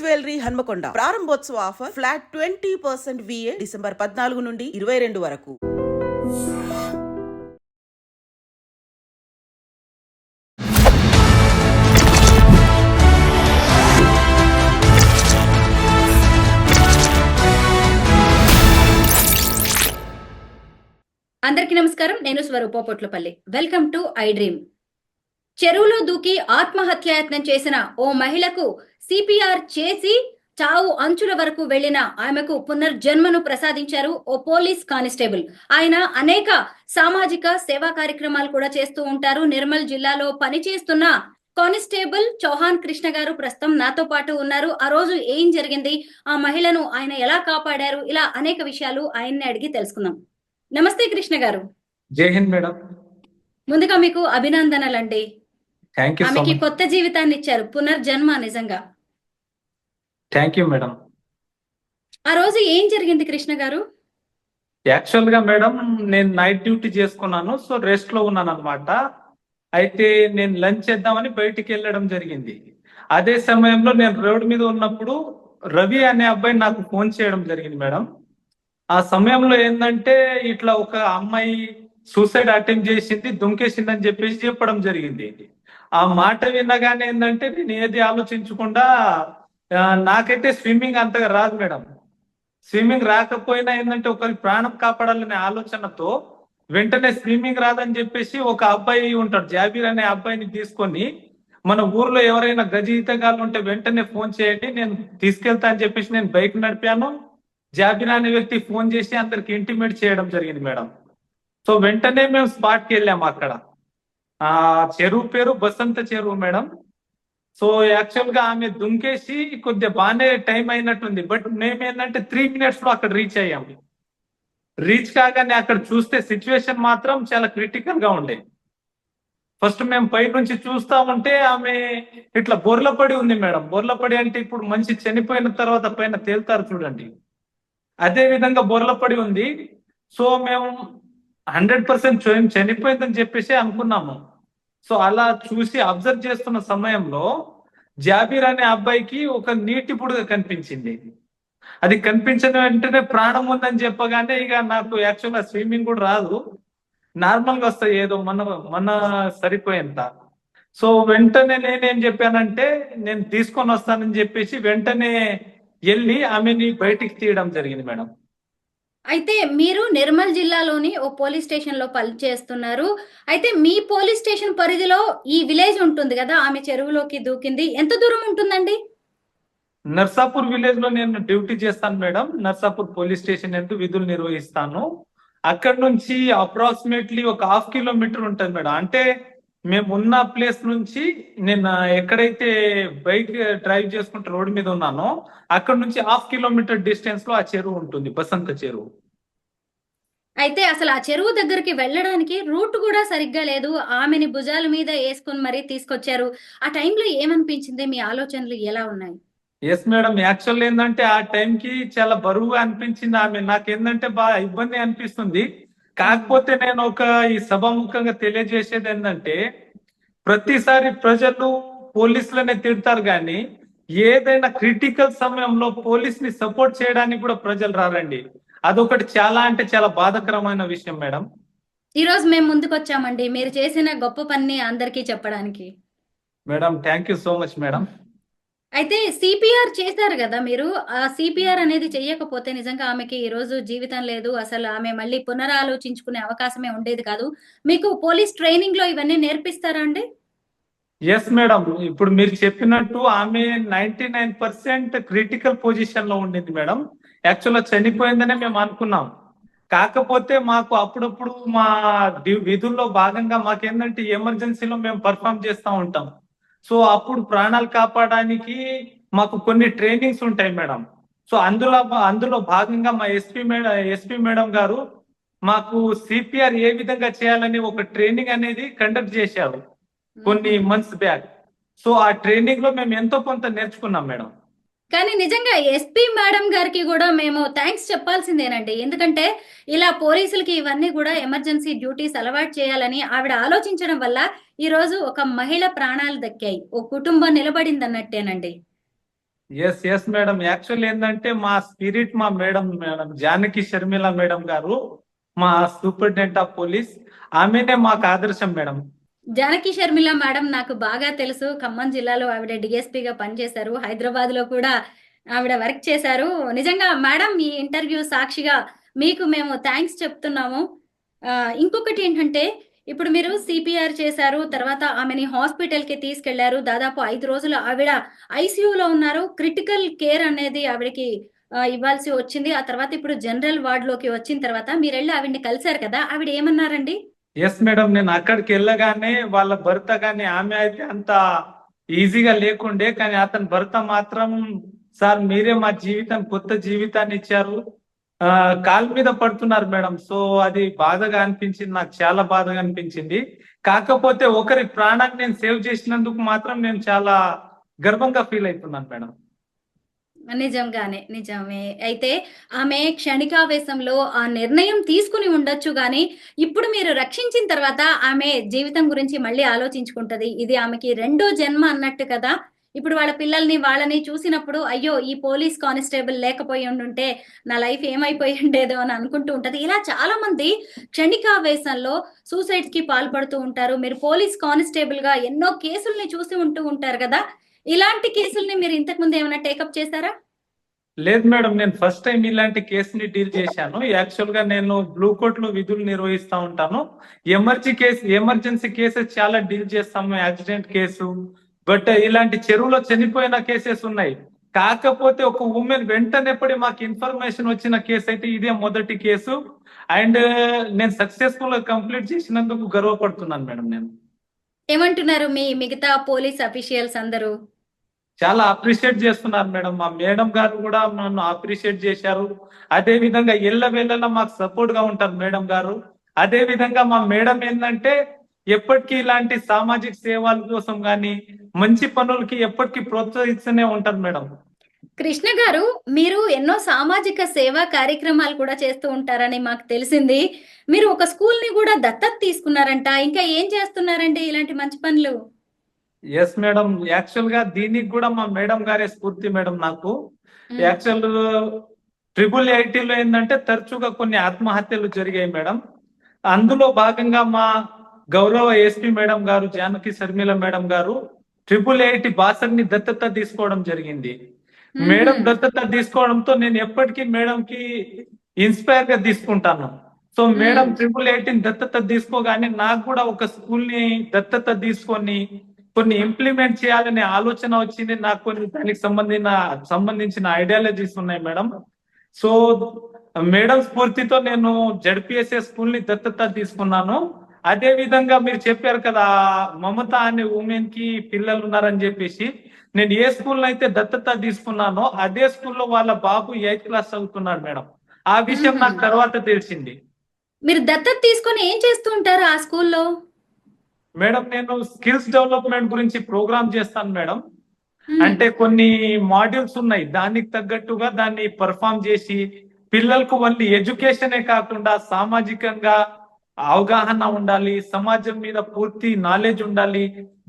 Jewellery Hanamkonda ప్రారంభోత్సవ offer flat 20% VA December 14 నుండి 22 వరకు. అందరికీ నమస్కారం. నేను Swaroopa Potlapalli. Welcome to iDream. చెరువులో దూకి ఆత్మహత్యాయత్నం చేసిన ఓ మహిళకు సిపిఆర్ చేసి చావు అంచుల వరకు వెళ్లిన ఆమెకు పునర్జన్మను ప్రసాదించారు ఓ పోలీస్ కానిస్టేబుల్. ఆయన అనేక సామాజిక సేవా కార్యక్రమాలు కూడా చేస్తూ ఉంటారు. నిర్మల్ జిల్లాలో పనిచేస్తున్న కానిస్టేబుల్ చౌహాన్ కృష్ణ గారు ప్రస్తుతం నాతో పాటు ఉన్నారు. ఆ రోజు ఏం జరిగింది, ఆ మహిళను ఆయన ఎలా కాపాడారు, ఇలా అనేక విషయాలు ఆయన్ని అడిగి తెలుసుకుందాం. నమస్తే కృష్ణ గారు. జై హింద్ మేడం. ముందుగా మీకు అభినందనలండి. ఆమెకి కొత్త జీవితాన్ని ఇచ్చారు, పునర్జన్మ. నిజంగా థ్యాంక్ యూ మేడం. ఆ రోజు ఏం జరిగింది కృష్ణ గారు? యాక్చువల్ గా మేడం, నేను నైట్ డ్యూటీ చేసుకున్నాను. సో రెస్ట్ లో ఉన్నాను అనమాట. అయితే నేను లంచ్ చేద్దామని బయటికి వెళ్ళడం జరిగింది. అదే సమయంలో నేను రోడ్డు మీద ఉన్నప్పుడు రవి అనే అబ్బాయి నాకు ఫోన్ చేయడం జరిగింది మేడం. ఆ సమయంలో ఏంటంటే ఇట్లా ఒక అమ్మాయి సూసైడ్ అటెంప్ట్ చేసింది, దుంకేసింది అని చెప్పేసి చెప్పడం జరిగింది. ఆ మాట వినగానే ఏంటంటే నేను ఏది ఆలోచించకుండా, నాకైతే స్విమ్మింగ్ అంతగా రాదు మేడం. స్విమ్మింగ్ రాకపోయినా ఏంటంటే ఒకరి ప్రాణం కాపాడాలనే ఆలోచనతో వెంటనే స్విమ్మింగ్ రాదని చెప్పేసి ఒక అబ్బాయి ఉంటాడు, జాబీర్ అనే అబ్బాయిని తీసుకొని, మన ఊర్లో ఎవరైనా గజయితగాళ్ళు ఉంటే వెంటనే ఫోన్ చేయండి, నేను తీసుకెళ్తా అని చెప్పేసి నేను బైక్ నడిపాను. జాబిర్ అనే వ్యక్తి ఫోన్ చేసి అందరికి ఇంటిమేట్ చేయడం జరిగింది మేడం. సో వెంటనే మేము స్పాట్కి వెళ్ళాము. అక్కడ ఆ చెరువు పేరు బసంత చెరువు మేడం. సో యాక్చువల్ గా ఆమె దుంకేసి కొద్దిగా బాగానే టైం అయినట్టుంది. బట్ మేమేంటంటే 3 minutes లో అక్కడ రీచ్ అయ్యాము. రీచ్ కాగానే అక్కడ చూస్తే సిచ్యువేషన్ మాత్రం చాలా క్రిటికల్ గా ఉండే. ఫస్ట్ మేము పై నుంచి చూస్తా ఉంటే ఆమె ఇట్లా బొర్లపడి ఉంది మేడం. బొర్లపడి అంటే ఇప్పుడు మనిషి చనిపోయిన తర్వాత పైన తేలుతారు చూడండి, అదే విధంగా బొర్లపడి ఉంది. సో మేము 100% చనిపోయిందని చెప్పేసి అనుకున్నాము. సో అలా చూసి అబ్జర్వ్ చేస్తున్న సమయంలో జాబీర్ అనే అబ్బాయికి ఒక నీటి బుడగ కనిపించింది. అది కనిపించిన వెంటనే ప్రాణం ఉందని చెప్పగానే ఇక నాకు యాక్చువల్గా స్విమ్మింగ్ కూడా రాదు, నార్మల్ గా వస్తాయి ఏదో మన సరిపోయేంత. సో వెంటనే నేనేం చెప్పానంటే నేను తీసుకొని వస్తానని చెప్పేసి వెంటనే వెళ్ళి ఆమెని బయటికి తీయడం జరిగింది మేడం. అయితే మీరు నిర్మల్ జిల్లాలోని ఓ పోలీస్ స్టేషన్ లో పనిచేస్తున్నారు. అయితే మీ పోలీస్ స్టేషన్ పరిధిలో ఈ విలేజ్ ఉంటుంది కదా, ఆమె చెరువులోకి దూకింది, ఎంత దూరం ఉంటుందండి? నర్సాపూర్ విలేజ్ లో నేను డ్యూటీ చేస్తాను మేడం. నర్సాపూర్ పోలీస్ స్టేషన్ ఎందుకు విధులు నిర్వహిస్తాను. అక్కడ నుంచి అప్రాక్సిమేట్లీ ఒక 1/2 kilometer ఉంటుంది మేడం. అంటే మేము ఉన్న ప్లేస్ నుంచి నేను ఎక్కడైతే బైక్ డ్రైవ్ చేసుకుంటూ రోడ్డు మీద ఉన్నానో అక్కడ నుంచి 1/2 kilometer డిస్టెన్స్ లో ఆ చెరువు ఉంటుంది, బసంత చెరువు. అయితే అసలు ఆ చెరువు దగ్గరికి వెళ్ళడానికి రూట్ కూడా సరిగ్గా లేదు. ఆమెని భుజాల మీద వేసుకుని మరీ తీసుకొచ్చారు. ఆ టైంలో ఏమనిపించింది, మీ ఆలోచనలు ఎలా ఉన్నాయి? ఎస్ మేడం, యాక్చువల్ ఏంటంటే ఆ టైంకి చాలా బరువుగా అనిపించింది ఆమె. నాకేంటంటే బాగా ఇబ్బంది అనిపిస్తుంది. కాకపోతే నేను ఈ సభాముఖంగా తెలియజేసేది ఏంటంటే, ప్రతిసారి ప్రజలు పోలీసులనే తిడతారు కానీ ఏదైనా క్రిటికల్ సమయంలో పోలీస్ ని సపోర్ట్ చేయడానికి కూడా ప్రజలు రారండి. అదొకటి చాలా అంటే చాలా బాధాకరమైన విషయం మేడం. ఈ రోజు మేము ముందుకు వచ్చామండి మీరు చేసిన గొప్ప పని అందరికీ చెప్పడానికి. Madam thank you so much madam. అయితే సిపిఆర్ చేశారు కదా మీరు, ఆ సిపిఆర్ అనేది చెయ్యకపోతే నిజంగా ఆమెకి ఈ రోజు జీవితం లేదు. అసలు ఆమె మళ్ళీ పునరాలోచించుకునే అవకాశమే ఉండేది కాదు. మీకు పోలీస్ ట్రైనింగ్ లో ఇవన్నీ నేర్పిస్తారా అండి? ఎస్ మేడం, ఇప్పుడు మీరు చెప్పినట్టు ఆమె 99% క్రిటికల్ పొజిషన్ లో ఉండింది మేడం. యాక్చువల్గా చనిపోయిందనే మేము అనుకున్నాం. కాకపోతే మాకు అప్పుడప్పుడు మా విధుల్లో భాగంగా మాకేంటంటే ఎమర్జెన్సీలో మేము పర్ఫామ్ చేస్తూ ఉంటాం. సో అప్పుడు ప్రాణాలు కాపాడడానికి మాకు కొన్ని ట్రైనింగ్స్ ఉంటాయి మేడం. సో అందులో భాగంగా మా ఎస్పీ మేడం గారు మాకు సిపిఆర్ ఏ విధంగా చేయాలని ఒక ట్రైనింగ్ అనేది కండక్ట్ చేశారు కొన్ని మంత్స్ బ్యాక్. సో ఆ ట్రైనింగ్ లో మేము ఎంతో కొంత నేర్చుకున్నాం మేడం. కానీ నిజంగా ఎస్పీ మేడం గారికి కూడా మేము థ్యాంక్స్ చెప్పాల్సిందేనండి. ఎందుకంటే ఇలా పోలీసులకి ఇవన్నీ కూడా ఎమర్జెన్సీ డ్యూటీస్ అలవాటు చేయాలని ఆవిడ ఆలోచించడం వల్ల ఈ రోజు ఒక మహిళ ప్రాణాలు దక్కాయి, ఓ కుటుంబం నిలబడింది అన్నట్టేనండి. ఎస్ ఎస్ మేడం, యాక్చువల్ ఏంటంటే మా స్పిరిట్ మా మేడం జానకి షర్మిల మేడం గారు, మా సూపరింటెండెంట్ ఆఫ్ పోలీస్, ఆమెనే మాకు ఆదర్శం మేడం. జానకి షర్మిల మేడం నాకు బాగా తెలుసు. ఖమ్మం జిల్లాలో ఆవిడ డిఎస్పీగా పనిచేశారు. హైదరాబాద్ లో కూడా ఆవిడ వర్క్ చేశారు. నిజంగా మేడం, ఈ ఇంటర్వ్యూ సాక్షిగా మీకు మేము థ్యాంక్స్ చెప్తున్నాము. ఇంకొకటి ఏంటంటే, ఇప్పుడు మీరు సిపిఆర్ చేశారు, తర్వాత ఆమెని హాస్పిటల్ కి తీసుకెళ్లారు. దాదాపు 5 రోజులు ఆవిడ ఐసీయూలో ఉన్నారు. క్రిటికల్ కేర్ అనేది ఆవిడకి ఇవ్వాల్సి వచ్చింది. ఆ తర్వాత ఇప్పుడు జనరల్ వార్డ్ లోకి వచ్చిన తర్వాత మీరు వెళ్ళి ఆవిడ్ని కలిశారు కదా, ఆవిడ ఏమన్నారండి? ఎస్ మేడం, నేను అక్కడికి వెళ్ళగానే వాళ్ళ భర్త కానీ, ఆమె అయితే అంత ఈజీగా లేకుండే, కానీ అతని భర్త మాత్రం, సార్ మీరే మా కొత్త జీవితాన్ని ఇచ్చారు, కాలు మీద పడుతున్నారు మేడం. సో అది బాధగా అనిపించింది, నాకు చాలా బాధగా అనిపించింది. కాకపోతే ఒకరి ప్రాణాన్ని నేను సేవ్ చేసినందుకు మాత్రం నేను చాలా గర్వంగా ఫీల్ అవుతున్నాను మేడం. నిజంగానే నిజమే. అయితే ఆమె క్షణికావేశంలో ఆ నిర్ణయం తీసుకుని ఉండొచ్చు గాని, ఇప్పుడు మీరు రక్షించిన తర్వాత ఆమె జీవితం గురించి మళ్ళీ ఆలోచించుకుంటది. ఇది ఆమెకి రెండో జన్మ అన్నట్టు కదా! ఇప్పుడు వాళ్ళ పిల్లల్ని, వాళ్ళని చూసినప్పుడు అయ్యో! ఈ పోలీస్ కానిస్టేబుల్ లేకపోయి ఉండుంటే నా లైఫ్ ఏమైపోయి ఉండేదో అని అనుకుంటూ ఉంటది. ఇలా చాలా మంది క్షణికావేశంలో సూసైడ్స్‌కి పాల్పడుతూ ఉంటారు. మీరు పోలీస్ కానిస్టేబుల్‌గా ఎన్నో కేసుల్ని చూసి ఉంటూ ఉంటారు గదా! ఇలాంటి కేసుల్ని మీరు ఇంతకు ముందు ఏమైనా టేకప్ చేశారా? లేదు మేడం, నేను ఫస్ట్ టైం ఇలాంటి కేసుని డీల్ చేశాను. యాక్చువల్ గా నేను బ్లూ కోట్ లో విధులు నిర్వహిస్తా ఉంటాను. ఎమర్జెన్సీ కేసెస్ చాలా డీల్ చేస్తాము, యాక్సిడెంట్ కేసు. బట్ ఇలాంటి చెరువులో చనిపోయిన కేసెస్ ఉన్నాయి. కాకపోతే ఒక ఉమెన్ వెంటనే పడి మాకు ఇన్ఫర్మేషన్ వచ్చిన కేసు అయితే ఇదే మొదటి కేసు. అండ్ నేను సక్సెస్ఫుల్ గా కంప్లీట్ చేసినందుకు గర్వపడుతున్నాను మేడం. నేను ఏమంటున్నారు మీ మిగతా పోలీస్ అఫీషియల్స్ అందరూ? చాలా అప్రిషియేట్ చేస్తున్నారు మేడం. మా మేడం గారు కూడా నన్ను అప్రిషియేట్ చేశారు. అదే విధంగా ఎల్లవేళలా మాకు సపోర్ట్ గా ఉంటారు మేడం గారు. అదే విధంగా మా మేడం ఏంటంటే ఎప్పటికీ ఇలాంటి సామాజిక సేవల కోసం గాని, మంచి పనులకి ఎప్పటికీ ప్రోత్సహిస్తూనే ఉంటారు మేడం. కృష్ణ గారు, మీరు ఎన్నో సామాజిక సేవా కార్యక్రమాలు కూడా చేస్తూ ఉంటారని మాకు తెలిసింది. మీరు ఒక స్కూల్‌ని కూడా దత్తత తీసుకున్నారంట. ఇంకా ఏం చేస్తున్నారండి ఇలాంటి మంచి పనులు? ఎస్ మేడం, యాక్చువల్ గా దీనికి కూడా మా మేడం గారే స్ఫూర్తి మేడం నాకు. హ్మ్. యాక్చువల్ ట్రిపుల్ ఐటీలో ఏంటంటే తరచుగా కొన్ని ఆత్మహత్యలు జరిగాయి మేడం. అందులో భాగంగా మా గౌరవ ఎస్పీ మేడం గారు, జానకి శర్మిల మేడం గారు, ట్రిపుల్ ఐటీ బాసర్ని దత్తత తీసుకోవడం జరిగింది. మేడం హుహు. దత్తత తీసుకోవడంతో నేను ఎప్పటికీ మేడం కి ఇన్స్పైర్ గా తీసుకుంటాను. సో మేడం హ్మ్. ట్రిపుల్ ఐటీని దత్తత తీసుకోగానే నాకు కూడా ఒక స్కూల్ ని దత్తత తీసుకొని కొన్ని ఇంప్లిమెంట్ చేయాలనే ఆలోచన వచ్చింది. నాకు కొన్ని దానికి సంబంధించిన ఐడియాలజీస్ ఉన్నాయి మేడం. సో మేడం స్ఫూర్తితో నేను జడ్పిఎస్ఎస్ స్కూల్ ని దత్తత తీసుకున్నాను. అదే విధంగా మీరు చెప్పారు కదా, మమత అనే ఉమెన్ కి పిల్లలు ఉన్నారని చెప్పేసి, నేను ఏ స్కూల్ అయితే దత్తత తీసుకున్నానో అదే స్కూల్లో వాళ్ళ బాబు 8th క్లాస్ చదువుతున్నాడు మేడం. ఆ విషయం నాకు హుహు. తర్వాత తెలిసింది. మీరు దత్తత తీసుకొని ఏం చేస్తూ ఉంటారు ఆ స్కూల్‌లో? మేడం నేను స్కిల్స్ డెవలప్మెంట్ గురించి ప్రోగ్రామ్ చేస్తాను మేడం. హ్మ్. అంటే కొన్ని మాడ్యూల్స్ ఉన్నాయి, దానికి తగ్గట్టుగా దాన్ని పర్ఫామ్ చేసి పిల్లలకు ఓన్లీ ఎడ్యుకేషనే కాకుండా సామాజికంగా అవగాహన ఉండాలి, సమాజం మీద పూర్తి నాలెడ్జ్ ఉండాలి.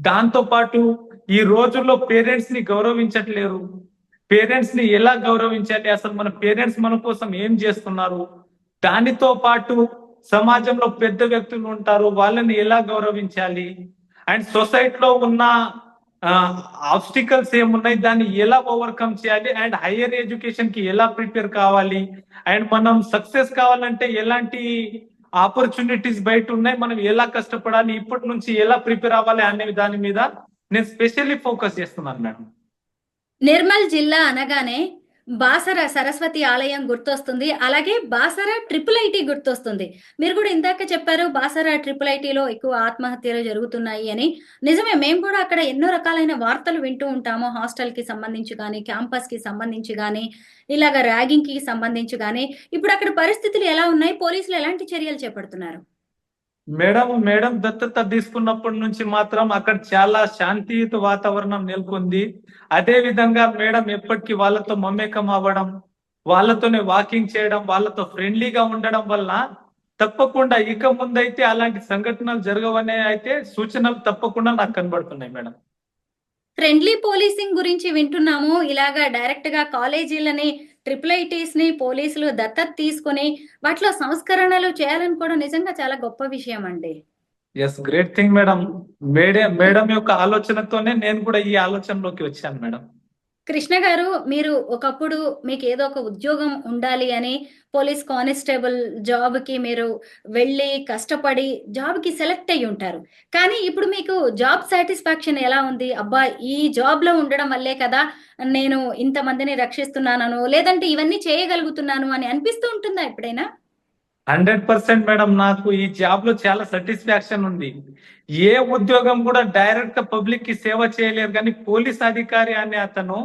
దాంతో పాటు ఈ రోజుల్లో పేరెంట్స్ ని గౌరవించట్లేరు. పేరెంట్స్ ని ఎలా గౌరవించాలి, అసలు మన పేరెంట్స్ మన కోసం ఏం చేస్తున్నారు, దానితో పాటు సమాజంలో పెద్ద వ్యక్తులు ఉంటారు, వాళ్ళని ఎలా గౌరవించాలి, అండ్ సొసైటీలో ఉన్న ఆబ్స్టికల్స్ ఏమున్నాయి, దాన్ని ఎలా ఓవర్కమ్ చేయాలి, అండ్ హైయర్ ఎడ్యుకేషన్ కి ఎలా ప్రిపేర్ కావాలి, అండ్ మనం సక్సెస్ కావాలంటే ఎలాంటి ఆపర్చునిటీస్ బయట ఉన్నాయి, మనం ఎలా కష్టపడాలి, ఇప్పటి నుంచి ఎలా ప్రిపేర్ అవ్వాలి అనే దాని మీద నేను స్పెషల్లీ ఫోకస్ చేస్తున్నాను మేడం. నిర్మల్ జిల్లా అనగానే బాసర సరస్వతి ఆలయం గుర్తొస్తుంది. అలాగే బాసర ట్రిపుల్ ఐటీ గుర్తొస్తుంది. మీరు కూడా ఇందాక చెప్పారు బాసర ట్రిపుల్ ఐటీలో ఎక్కువ ఆత్మహత్యలు జరుగుతున్నాయి అని. నిజమే, మేము కూడా అక్కడ ఎన్నో రకాలైన వార్తలు వింటూ ఉంటాము. హాస్టల్‌కి సంబంధించి గాని, క్యాంపస్‌కి సంబంధించి గాని, ఇలాగ ర్యాగింగ్‌కి సంబంధించి గాని. ఇప్పుడు అక్కడ పరిస్థితులు ఎలా ఉన్నాయి? పోలీసులు ఎలాంటి చర్యలు చేపడుతున్నారు? మేడం దత్తత తీసుకున్నప్పటి నుంచి మాత్రం అక్కడ చాలా శాంతియుత వాతావరణం నెలకొంది. అదే విధంగా మేడం ఎప్పటికీ వాళ్ళతో మమేకం అవ్వడం, వాళ్ళతోనే వాకింగ్ చేయడం, వాళ్ళతో ఫ్రెండ్లీగా ఉండడం వల్ల తప్పకుండా ఇక ముందైతే అలాంటి సంఘటనలు జరగవనే అయితే సూచనలు తప్పకుండా నాకు కనబడుతున్నాయి మేడం. ఫ్రెండ్లీ పోలీసింగ్ గురించి వింటున్నాము. ఇలాగా డైరెక్ట్ గా కాలేజీలని ట్రిపుల్ ఐటీస్ ని పోలీసులు దత్తత తీసుకొని వాటిలో సంస్కరణలు చేయాలని కూడా నిజంగా చాలా గొప్ప విషయం అండి. Yes, great thing madam. Madam యొక్క ఆలోచనతోనే నేను కూడా ఈ ఆలోచనలోకి వచ్చాను మేడం. కృష్ణ గారు, మీరు ఒకప్పుడు మీకు ఏదో ఒక ఉద్యోగం ఉండాలి అని పోలీస్ కానిస్టేబుల్ జాబ్ కి మీరు వెళ్ళి కష్టపడి జాబ్ కి సెలెక్ట్ అయ్యి ఉంటారు. కానీ ఇప్పుడు మీకు జాబ్ సాటిస్ఫాక్షన్ ఎలా ఉంది? అబ్బా, ఈ జాబ్ లో ఉండడం వల్లే కదా నేను ఇంతమందిని రక్షిస్తున్నాను, లేదంటే ఇవన్నీ చేయగలుగుతున్నాను అని అనిపిస్తూ ఉంటుందా ఎప్పుడైనా? 100% మేడం, నాకు ఈ జాబ్ లో చాలా సాటిస్ఫాక్షన్ ఉంది. ఏ ఉద్యోగం కూడా డైరెక్ట్ గా పబ్లిక్ కి సేవ చేయలేరు, కానీ పోలీస్ అధికారి అనే అతను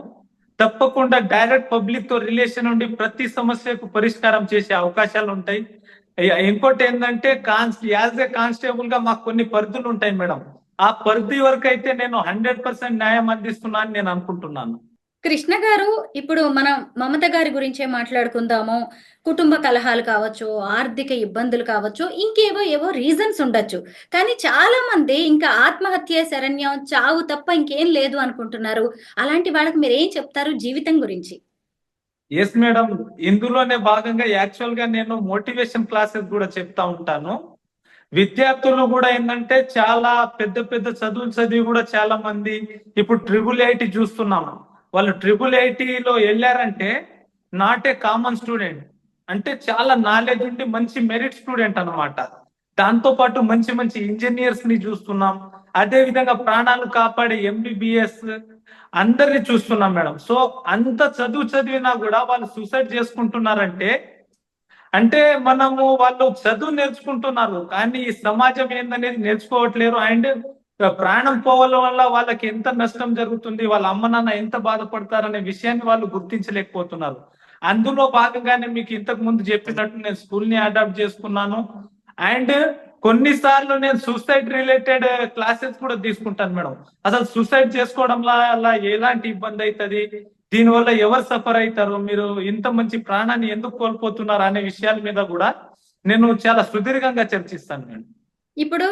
తప్పకుండా డైరెక్ట్ పబ్లిక్ తో రిలేషన్ ఉండి ప్రతి సమస్యకు పరిష్కారం చేసే అవకాశాలు ఉంటాయి. ఇంకోటి ఏంటంటే యాజ్ ఏ కానిస్టేబుల్ గా మాకు కొన్ని పరిధులు ఉంటాయి మేడం. ఆ పరిధి వరకు అయితే నేను 100% న్యాయం అందిస్తున్నా అని నేను అనుకుంటున్నాను. కృష్ణ గారు, ఇప్పుడు మనం మమత గారి గురించే మాట్లాడుకుందాము. కుటుంబ కలహాలు కావచ్చు, ఆర్థిక ఇబ్బందులు కావచ్చు, ఏవో రీజన్స్ ఉండొచ్చు. కానీ చాలా మంది ఇంకా ఆత్మహత్య శరణ్యం, చావు తప్ప ఇంకేం లేదు అనుకుంటున్నారు. అలాంటి వాళ్ళకి మీరు ఏం చెప్తారు జీవితం గురించి? ఎస్ మేడం, ఇందులోనే భాగంగా యాక్చువల్ గా నేను మోటివేషన్ క్లాసెస్ కూడా చెప్తా ఉంటాను. విద్యార్థులు కూడా ఏంటంటే చాలా పెద్ద పెద్ద చదువులు చదివి కూడా చాలా మంది ఇప్పుడు ట్రిపుల్ ఐటీ చూస్తున్నాము. వాళ్ళు ట్రిపుల్ ఐటీలో వెళ్ళారంటే నాట్ ఏ కామన్ స్టూడెంట్, అంటే చాలా నాలెడ్జ్ ఉండి మంచి మెరిట్ స్టూడెంట్ అన్నమాట. దాంతో పాటు మంచి మంచి ఇంజనీర్స్ ని చూస్తున్నాం. అదే విధంగా ప్రాణాలు కాపాడే MBBS అందరిని చూస్తున్నాం మేడం. సో అంత చదువు చదివినా కూడా వాళ్ళు సూసైడ్ చేసుకుంటున్నారంటే అంటే మనము వాళ్ళు చదువు నేర్చుకుంటున్నారు, కానీ ఈ సమాజం ఏందనేది నేర్చుకోవట్లేరు. అండ్ ప్రాణం పోవడం వల్ల వాళ్ళకి ఎంత నష్టం జరుగుతుంది, వాళ్ళ అమ్మ నాన్న ఎంత బాధపడతారనే విషయాన్ని వాళ్ళు గుర్తించలేకపోతున్నారు. అందులో భాగంగానే మీకు ఇంతకు ముందు చెప్పినట్టు నేను స్కూల్ ని అడాప్ట్ చేసుకున్నాను. అండ్ కొన్నిసార్లు నేను సూసైడ్ రిలేటెడ్ క్లాసెస్ కూడా తీసుకుంటాను మేడం. అసలు సూసైడ్ చేసుకోవడం వల్ల ఎలాంటి ఇబ్బంది అవుతుంది, దీనివల్ల ఎవరు సఫర్ అవుతారు, మీరు ఇంత మంచి ప్రాణాన్ని ఎందుకు కోల్పోతున్నారు అనే విషయాల మీద కూడా నేను చాలా సుదీర్ఘంగా చర్చిస్తాను మేడం. ఇప్పుడు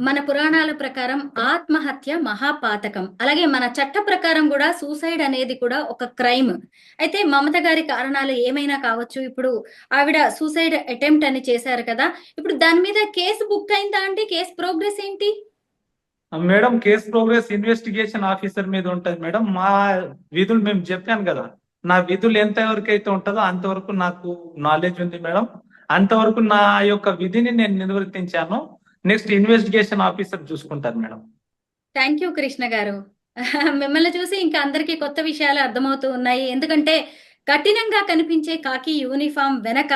మన పురాణాల ప్రకారం ఆత్మహత్య మహాపాతకం, అలాగే మన చట్ట ప్రకారం కూడా సూసైడ్ అనేది కూడా ఒక క్రైమ్. అయితే మమత గారి కారణాలు ఏమైనా కావచ్చు. ఇప్పుడు ఆవిడ సూసైడ్ అటెంప్ట్ అని చేశారు కదా, ఇప్పుడు దాని మీద కేసు బుక్ అయిందా అండి? కేసు ప్రోగ్రెస్ ఏంటి madam? Case progress investigation officer మీద ఉంటది మేడం. మా విధులు మేము చెప్పాను కదా, నా విధులు ఎంతవరకు అయితే ఉంటుందో అంతవరకు నాకు నాలెడ్జ్ ఉంది మేడం. అంతవరకు నా యొక్క విధిని నేను నిర్వర్తించాను. నెక్స్ట్ ఇన్వెస్టిగేషన్ ఆఫీసర్ చూసుకుంటారు మేడం. థ్యాంక్ యూ కృష్ణ గారు. మిమ్మల్ని చూసి ఇంకా అందరికీ కొత్త విషయాలు అర్థమవుతూ ఉన్నాయి. ఎందుకంటే కఠినంగా కనిపించే కాకి యూనిఫామ్ వెనక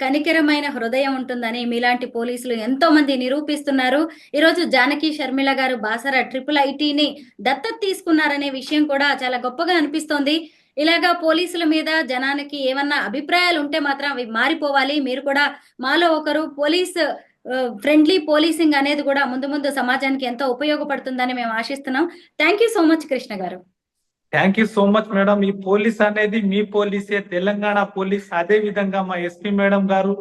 కనికరమైన హృదయం ఉంటుందని మీలాంటి పోలీసులు ఎంతో మంది నిరూపిస్తున్నారు. ఈరోజు జానకి షర్మిల గారు బాసర ట్రిపుల్ ఐటీని దత్తత తీసుకున్నారనే విషయం కూడా చాలా గొప్పగా అనిపిస్తోంది. ఇలాగా పోలీసుల మీద జనానికి ఏమన్నా అభిప్రాయాలు ఉంటే మాత్రం అవి మారిపోవాలి. మీరు కూడా మాలో ఒకరు. పోలీస్ ఫ్రెండ్లీ పోలీసింగ్ అనేది కూడా ముందు ముందు సమాజానికి ఎంతో ఉపయోగపడుతుందని మేము ఆశిస్తున్నాం. Thank you so much Krishna garu. Thank you so much madam. ఈ పోలీస్ అనేది మీ పోలీసే, తెలంగాణ పోలీస్. అదే విధంగా మా SP మేడం గారు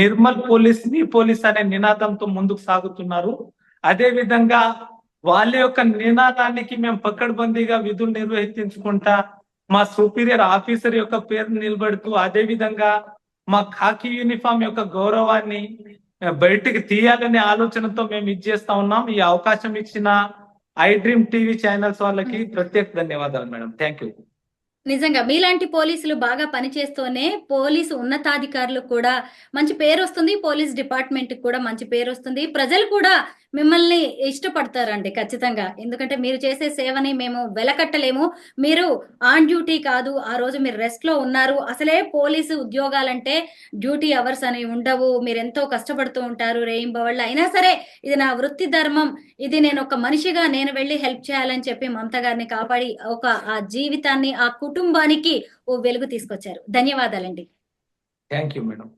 నిర్మల్ పోలీస్ మీ పోలీస్ అనే నినాదంతో ముందుకు సాగుతున్నారు. అదే విధంగా వాళ్ళ యొక్క నినాదానికి మేము పక్కడబందీగా విధులు నిర్వహించుకుంటా మా సుపీరియర్ ఆఫీసర్ యొక్క పేరు నిలబెడుతూ, అదే విధంగా మా ఖాకీ యూనిఫామ్ యొక్క గౌరవాన్ని బయటికి తీయాలనే ఆలోచనతో మేము చేస్తా ఉన్నాం. ఈ అవకాశం ఇచ్చిన iDream TV ఛానల్స్ వాళ్ళకి ప్రత్యేక ధన్యవాదాలు మేడం. Thank you. నిజంగా మీలాంటి పోలీసులు బాగా పనిచేస్తూనే పోలీసు ఉన్నతాధికారులు కూడా మంచి పేరు వస్తుంది, పోలీస్ డిపార్ట్మెంట్ కూడా మంచి పేరు వస్తుంది, ప్రజలు కూడా మిమ్మల్ని ఇష్టపడతారండి ఖచ్చితంగా. ఎందుకంటే మీరు చేసే సేవని మేము వెలకట్టలేము. మీరు ఆన్ డ్యూటీ కాదు, ఆ రోజు మీరు రెస్ట్ లో ఉన్నారు. అసలే పోలీసు ఉద్యోగాలంటే డ్యూటీ అవర్స్ అని ఉండవు, మీరు ఎంతో కష్టపడుతూ ఉంటారు రేయింబవళ్ళు. అయినా సరే ఇది నా వృత్తి ధర్మం, ఇది నేను ఒక మనిషిగా నేను వెళ్ళి హెల్ప్ చేయాలని చెప్పి మమత గారిని కాపాడి ఆ జీవితాన్ని, ఆ కుటుంబానికి ఓ వెలుగు తీసుకొచ్చారు. ధన్యవాదాలండి. Thank you madam.